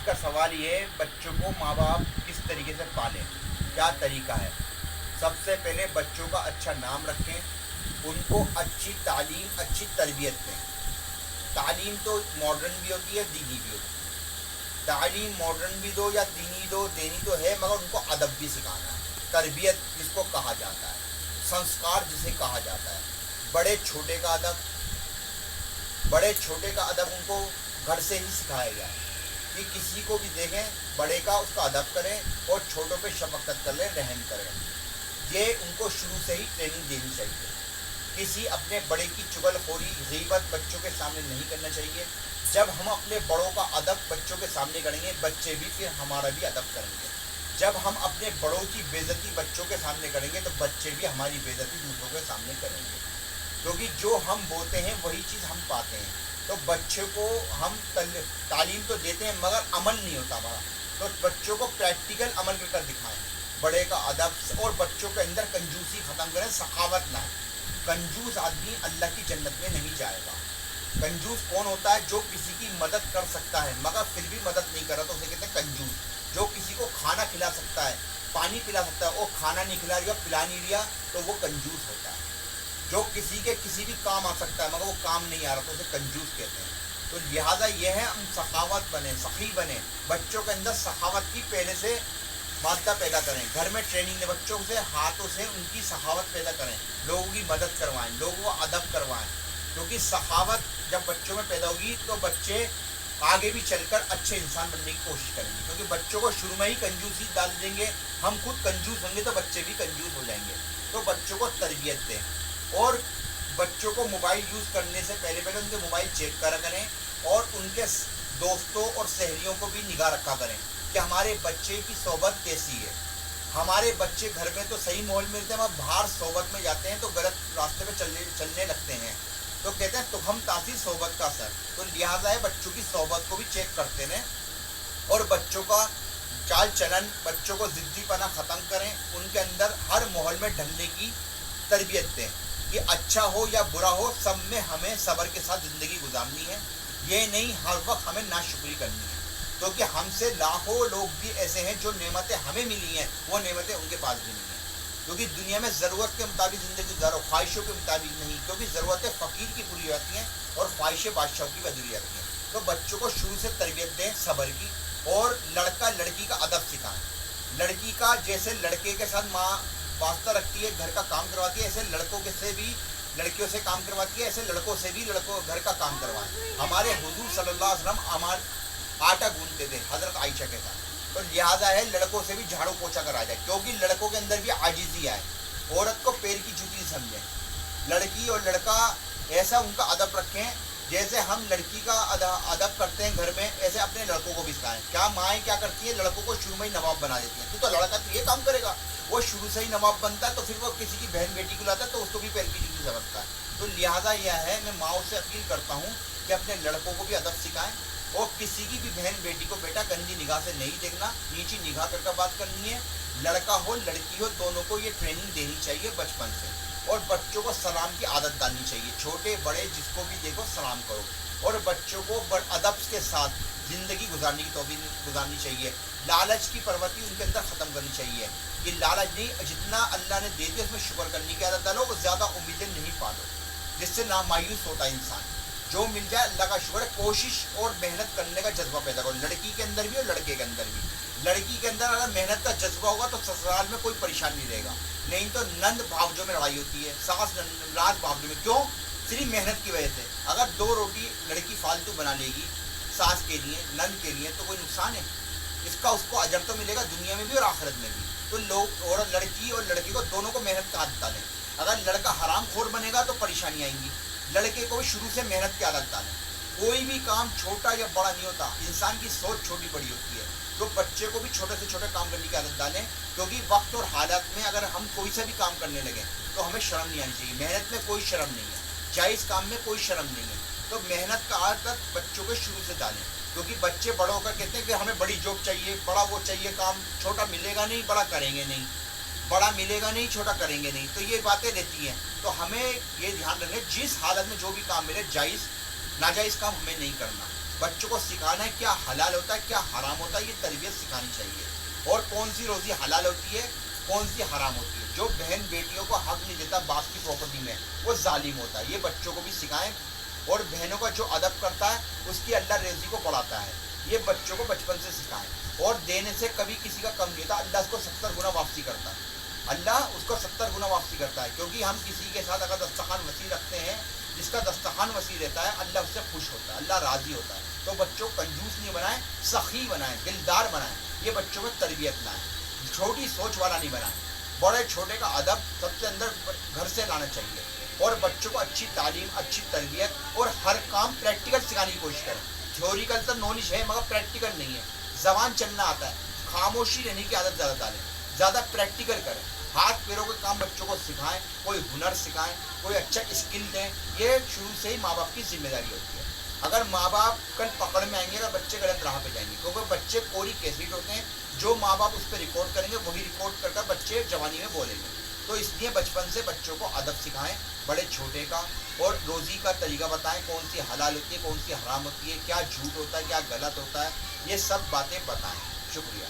का सवाल ये है, बच्चों को माँ बाप किस तरीके से पालें, क्या तरीका है। सबसे पहले बच्चों का अच्छा नाम रखें, उनको अच्छी तालीम, अच्छी तरबियत दें। तालीम तो मॉडर्न भी होती है, दीनी भी होती है। तालीम मॉडर्न भी दो या दीनी दो, देनी तो है, मगर उनको अदब भी सिखाना है। तरबियत जिसको कहा जाता है, संस्कार जिसे कहा जाता है, बड़े छोटे का अदब, बड़े छोटे का अदब उनको घर से ही सिखाया गया है कि किसी को भी देखें बड़े का उसका अदब करें और छोटों पे शफकत कर लें, रहम करें। ये उनको शुरू से ही ट्रेनिंग देनी चाहिए। किसी अपने बड़े की चुगलखोरी, गीबत बच्चों के सामने नहीं करना चाहिए। जब हम अपने बड़ों का अदब बच्चों के सामने करेंगे, बच्चे भी फिर हमारा भी अदब करेंगे। जब हम अपने बड़ों की बेइज्जती बच्चों के सामने करेंगे तो बच्चे भी हमारी बेइज्जती दूसरों के सामने करेंगे, क्योंकि जो हम बोलते हैं वही चीज़ हम पाते हैं। तो बच्चे को हम तालीम तो देते हैं मगर अमल नहीं होता हमारा, तो बच्चों को प्रैक्टिकल अमल कर दिखाएं, बड़े का अदब। और बच्चों के अंदर कंजूसी ख़त्म करें, सखावत लाएं। कंजूस आदमी अल्लाह की जन्नत में नहीं जाएगा। कंजूस कौन होता है? जो किसी की मदद कर सकता है मगर फिर भी मदद नहीं कर रहा, तो उसे कहते हैं कंजूस। जो किसी को खाना खिला सकता है, पानी पिला सकता है, वो खाना नहीं खिला रहा, पिला नहीं लिया, तो वो कंजूस होता है। जो किसी के किसी भी काम आ सकता है मगर वो काम नहीं आ रहा, तो उसे कंजूस कहते हैं। तो लिहाजा ये है, हम सखावत बने, सखी बने, बच्चों के अंदर सखावत की पहले से मादा पैदा करें। घर में ट्रेनिंग दें बच्चों से, हाथों से उनकी सखावत पैदा करें, लोगों की मदद करवाएं, लोगों को अदब करवाएं। क्योंकि सखावत जब बच्चों में पैदा होगी तो बच्चे आगे भी चलकर अच्छे इंसान बनने की कोशिश करेंगे। क्योंकि बच्चों को शुरू में ही कंजूसी डाल देंगे, हम खुद कंजूस होंगे तो बच्चे भी कंजूस हो जाएंगे। तो बच्चों को तरबियत दें और बच्चों को मोबाइल यूज़ करने से पहले उनके मोबाइल चेक करा करें और उनके दोस्तों और सहेलियों को भी निगाह रखा करें कि हमारे बच्चे की सोबत कैसी है। हमारे बच्चे घर में तो सही माहौल मिलते हैं, हम बाहर सोबत में जाते हैं तो गलत रास्ते पे चलने लगते हैं। तो कहते हैं तुम तासीर सोबत का असर। तो लिहाजा है बच्चों की सोबत को भी चेक करते रहें और बच्चों का चाल चलन, बच्चों को ज़िद्दीपना ख़त्म करें, उनके अंदर हर माहौल में ढलने की तरबियत दें कि अच्छा हो या बुरा हो, सब में हमें सब्र के साथ ज़िंदगी गुजारनी है। ये नहीं हर वक्त हमें नाशुक्री करनी है, क्योंकि हमसे लाखों लोग भी ऐसे हैं जो नेमतें हमें मिली हैं वो नेमतें उनके पास भी नहीं हैं। क्योंकि दुनिया में ज़रूरत के मुताबिक ज़िंदगी गुजारो, ख्वाहिशों के मुताबिक नहीं, क्योंकि ज़रूरतें फ़कीर की पूरी जाती हैं और ख्वाहिशें बादशाह की बदली जाती हैं। तो बच्चों को शुरू से तरबियत दें सब्र की, और लड़का लड़की का अदब सिखाएं। लड़की का जैसे लड़के के साथ माँ वास्ता रखती है, घर का काम करवाती है, ऐसे लड़कों के से भी लड़कियों से काम करवाती है, ऐसे लड़कों से भी लड़कों घर का काम करवाएं। हमारे हुजूर सल्लल्लाहु अलैहि वसल्लम आटा गूंथते थे हज़रत आयशा के साथ। तो लिहाजा है लड़कों से भी झाड़ू पोछा करा जाए, क्योंकि लड़कों के अंदर भी आजिज़ी आए। औरत को पैर की जूती समझें। लड़की और लड़का ऐसा उनका अदब रखें, जैसे हम लड़की का अदब करते हैं घर में, ऐसे अपने लड़कों को भी सिखाएं। क्या माएँ क्या करती है, लड़कों को शुरू में ही नवाब बना देती हैं। तो लड़का तो ये काम करेगा, वो शुरू से ही नवाब बनता है, तो फिर वो किसी की बहन बेटी को लाता है तो उसको भी पैर की जूती समझता है। तो लिहाजा यह है, मैं माओ से अपील करता हूँ कि अपने लड़कों को भी अदब सिखाएं और किसी की भी बहन बेटी को बेटा गंदी निगाह से नहीं देखना, नीची निगाह करके बात करनी है। लड़का हो लड़की हो, दोनों को ये ट्रेनिंग देनी चाहिए बचपन से। और बच्चों को सलाम की आदत डालनी चाहिए, छोटे बड़े जिसको भी देखो सलाम करो। और बच्चों को अदब के साथ ज़िंदगी गुजारने की तौफीक गुजारनी चाहिए। लालच की प्रवृत्ति उनके अंदर ख़त्म करनी चाहिए कि लालच नहीं, जितना अल्लाह ने दे दिया उसमें शुक्र करने की आदत डालो, ज़्यादा उम्मीदें नहीं पालो, जिससे ना मायूस होता है इंसान। जो मिल जाए अल्लाह का शुक्र है, कोशिश और मेहनत करने का जज्बा पैदा करो, लड़की के अंदर भी और लड़के के अंदर भी। लड़की के अंदर अगर मेहनत का जज्बा होगा तो ससुराल में कोई परेशानी नहीं रहेगा। नहीं तो नंद भावजों में लड़ाई होती है, सास राज भावजों में। क्यों? सिर्फ मेहनत की वजह से। अगर 2 रोटी लड़की फालतू बना लेगी सास के लिए, नंद के लिए, तो कोई नुकसान है? इसका उसको अजर तो मिलेगा दुनिया में भी और आखिरत में भी। तो लोग और लड़की और लड़के को दोनों को मेहनत का आदत डालें। अगर लड़का हराम खोर बनेगा तो परेशानी आएंगी। लड़के को शुरू से मेहनत की आदत डालें। कोई भी काम छोटा या बड़ा नहीं होता, इंसान की सोच छोटी बड़ी होती है। तो बच्चे को भी छोटे से छोटे काम करने की आदत डालें, क्योंकि वक्त और हालात में अगर हम कोई सा भी काम करने लगें तो हमें शर्म नहीं आनी चाहिए। मेहनत में कोई शर्म नहीं है, जायज़ काम में कोई शर्म नहीं है। तो मेहनत का आदत बच्चों को शुरू से डालें, क्योंकि बच्चे बड़े होकर कहते हैं कि हमें बड़ी जॉब चाहिए, बड़ा वो चाहिए, काम छोटा मिलेगा नहीं, बड़ा करेंगे नहीं, बड़ा मिलेगा नहीं, छोटा करेंगे नहीं। तो ये बातें रहती हैं। तो हमें ये ध्यान रखें, जिस हालत में जो भी काम मिले, जायज़ नाजायज़ काम हमें नहीं करना। बच्चों को सिखाना है क्या हलाल होता है क्या हराम होता है, ये तरबियत सिखानी चाहिए। और कौन सी रोज़ी हलाल होती है, कौन सी हराम होती है। जो बहन बेटियों को हक नहीं देता बाप की प्रॉपर्टी में, वो जालिम होता है। ये बच्चों को भी सिखाएं। और बहनों का जो अदब करता है उसकी अल्लाह रेज़ी को बढ़ाता है, ये बच्चों को बचपन से सिखाएं। और देने से कभी किसी का कम नहीं होता, अल्लाह उसको 70 गुना वापसी करता है। अल्लाह उसको 70 गुना वापसी करता है, क्योंकि हम किसी के साथ अगर दस्तरखान वसी रखते हैं, जिसका दस्तरखान वसी रहता है, अल्लाह उससे खुश होता है, अल्लाह राज़ी होता है। तो बच्चों को कंजूस नहीं बनाएं, सखी बनाएं, दिलदार बनाएं। ये बच्चों में तरबियत लाएं, छोटी सोच वाला नहीं बनाएं। बड़े छोटे का अदब सबसे अंदर घर से लाना चाहिए। और बच्चों को अच्छी तालीम, अच्छी तरबियत और हर काम प्रैक्टिकल सिखाने की कोशिश करें। थ्योरिकल तो नॉलेज है मगर प्रैक्टिकल नहीं है। जबान चलना आता है, खामोशी रहने की आदत ज़्यादा डालें, ज़्यादा प्रैक्टिकल करें। हाथ पैरों के काम बच्चों को सिखाएं, कोई हुनर सिखाएं, कोई अच्छा स्किल दें। ये शुरू से ही माँ बाप की जिम्मेदारी होती है। अगर माँ बाप कल पकड़ में आएंगे तो बच्चे गलत राह पे जाएंगे, क्योंकि बच्चे कोरी कैसेट होते हैं, जो माँ बाप उस पर रिकॉर्ड करेंगे वही रिकॉर्ड कर बच्चे जवानी में बोलेंगे। तो इसलिए बचपन से बच्चों को अदब सिखाएं, बड़े छोटे का। और रोज़ी का तरीका बताएं, कौन सी हलाल होती है, कौन सी हराम होती है, क्या झूठ होता है, क्या गलत होता है, ये सब बातें बताएं। शुक्रिया।